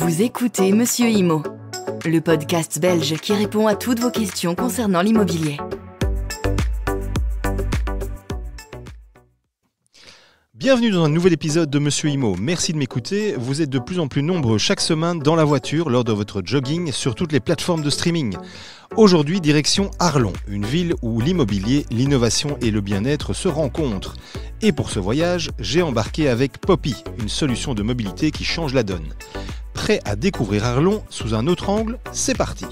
Vous écoutez Monsieur Imo, le podcast belge qui répond à toutes vos questions concernant l'immobilier. Bienvenue dans un nouvel épisode de Monsieur Imo. Merci de m'écouter. Vous êtes de plus en plus nombreux chaque semaine dans la voiture, lors de votre jogging, sur toutes les plateformes de streaming. Aujourd'hui, direction Arlon, une ville où l'immobilier, l'innovation et le bien-être se rencontrent. Et pour ce voyage, j'ai embarqué avec Poppy, une solution de mobilité qui change la donne. Prêt à découvrir Arlon sous un autre angle, c'est parti.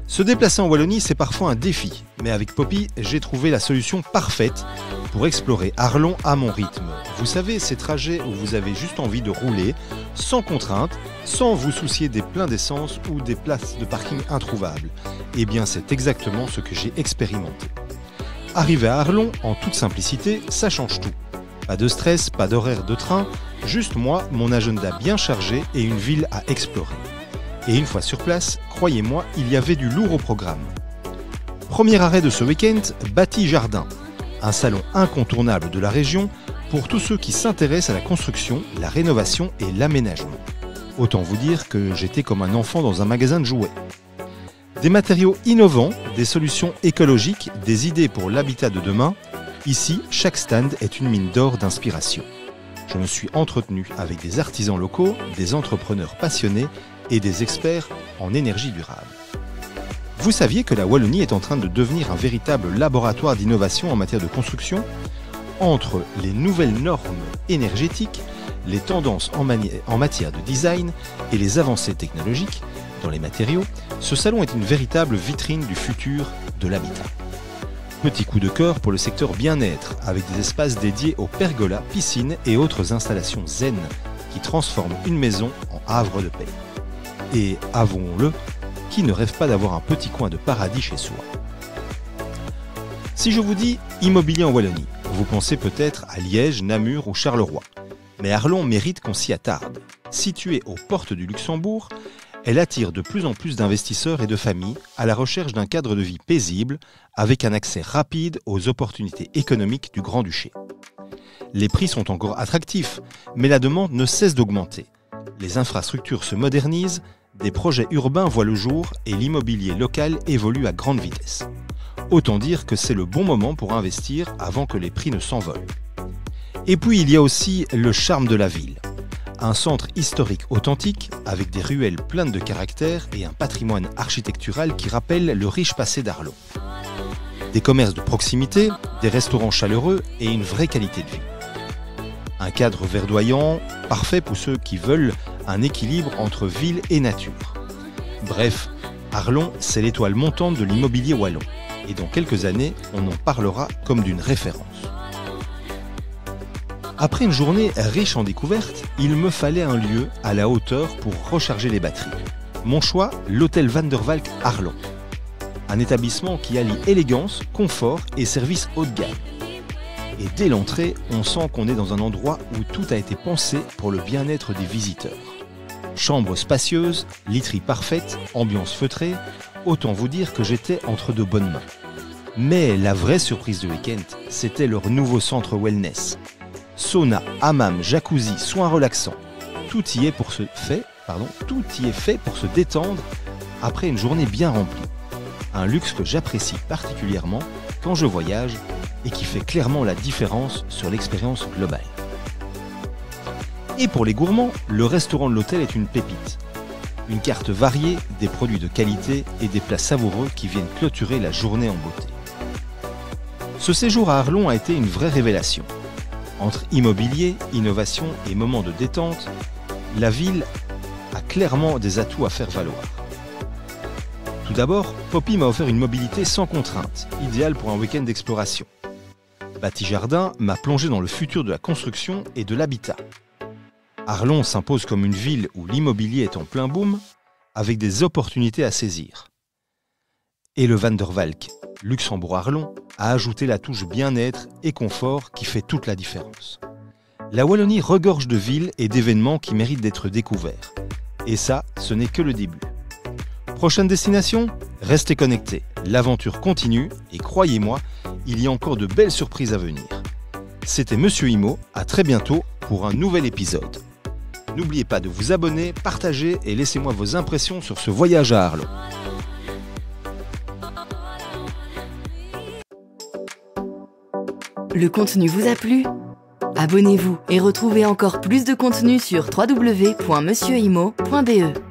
Se déplacer en Wallonie, c'est parfois un défi, mais avec Poppy, j'ai trouvé la solution parfaite pour explorer Arlon à mon rythme. Vous savez, ces trajets où vous avez juste envie de rouler, sans contrainte, sans vous soucier des pleins d'essence ou des places de parking introuvables. Eh bien, c'est exactement ce que j'ai expérimenté. Arriver à Arlon, en toute simplicité, ça change tout. Pas de stress, pas d'horaire de train, juste moi, mon agenda bien chargé et une ville à explorer. Et une fois sur place, croyez-moi, il y avait du lourd au programme. Premier arrêt de ce week-end, Bâti-Jardin, un salon incontournable de la région pour tous ceux qui s'intéressent à la construction, la rénovation et l'aménagement. Autant vous dire que j'étais comme un enfant dans un magasin de jouets. Des matériaux innovants, des solutions écologiques, des idées pour l'habitat de demain, ici, chaque stand est une mine d'or d'inspiration. Je me suis entretenu avec des artisans locaux, des entrepreneurs passionnés et des experts en énergie durable. Vous saviez que la Wallonie est en train de devenir un véritable laboratoire d'innovation en matière de construction? Entre les nouvelles normes énergétiques, les tendances en matière de design et les avancées technologiques dans les matériaux, ce salon est une véritable vitrine du futur de l'habitat. Petit coup de cœur pour le secteur bien-être, avec des espaces dédiés aux pergolas, piscines et autres installations zen qui transforment une maison en havre de paix. Et avouons-le, qui ne rêve pas d'avoir un petit coin de paradis chez soi? Si je vous dis immobilier en Wallonie, vous pensez peut-être à Liège, Namur ou Charleroi. Mais Arlon mérite qu'on s'y attarde. Située aux portes du Luxembourg, elle attire de plus en plus d'investisseurs et de familles à la recherche d'un cadre de vie paisible avec un accès rapide aux opportunités économiques du Grand-Duché. Les prix sont encore attractifs, mais la demande ne cesse d'augmenter. Les infrastructures se modernisent, des projets urbains voient le jour et l'immobilier local évolue à grande vitesse. Autant dire que c'est le bon moment pour investir avant que les prix ne s'envolent. Et puis il y a aussi le charme de la ville. Un centre historique authentique, avec des ruelles pleines de caractère et un patrimoine architectural qui rappelle le riche passé d'Arlon. Des commerces de proximité, des restaurants chaleureux et une vraie qualité de vie. Un cadre verdoyant, parfait pour ceux qui veulent un équilibre entre ville et nature. Bref, Arlon, c'est l'étoile montante de l'immobilier wallon. Et dans quelques années, on en parlera comme d'une référence. Après une journée riche en découvertes, il me fallait un lieu à la hauteur pour recharger les batteries. Mon choix, l'hôtel Van der Valk Arlon. Un établissement qui allie élégance, confort et service haut de gamme. Et dès l'entrée, on sent qu'on est dans un endroit où tout a été pensé pour le bien-être des visiteurs. Chambre spacieuse, literie parfaite, ambiance feutrée, autant vous dire que j'étais entre de bonnes mains. Mais la vraie surprise du week-end, c'était leur nouveau centre wellness. Sauna, hammam, jacuzzi, soins relaxants. Tout y est fait pour se détendre après une journée bien remplie. Un luxe que j'apprécie particulièrement quand je voyage et qui fait clairement la différence sur l'expérience globale. Et pour les gourmands, le restaurant de l'hôtel est une pépite. Une carte variée, des produits de qualité et des plats savoureux qui viennent clôturer la journée en beauté. Ce séjour à Arlon a été une vraie révélation. Entre immobilier, innovation et moments de détente, la ville a clairement des atouts à faire valoir. Tout d'abord, Poppy m'a offert une mobilité sans contrainte, idéale pour un week-end d'exploration. Bâti-Jardin m'a plongé dans le futur de la construction et de l'habitat. Arlon s'impose comme une ville où l'immobilier est en plein boom, avec des opportunités à saisir. Et le Van der Valk, Luxembourg-Arlon, a ajouté la touche bien-être et confort qui fait toute la différence. La Wallonie regorge de villes et d'événements qui méritent d'être découverts. Et ça, ce n'est que le début. Prochaine destination? Restez connectés, l'aventure continue et croyez-moi, il y a encore de belles surprises à venir. C'était Monsieur Imo, à très bientôt pour un nouvel épisode. N'oubliez pas de vous abonner, partager et laissez-moi vos impressions sur ce voyage à Arlon. Le contenu vous a plu ? Abonnez-vous et retrouvez encore plus de contenu sur www.monsieurhimo.be.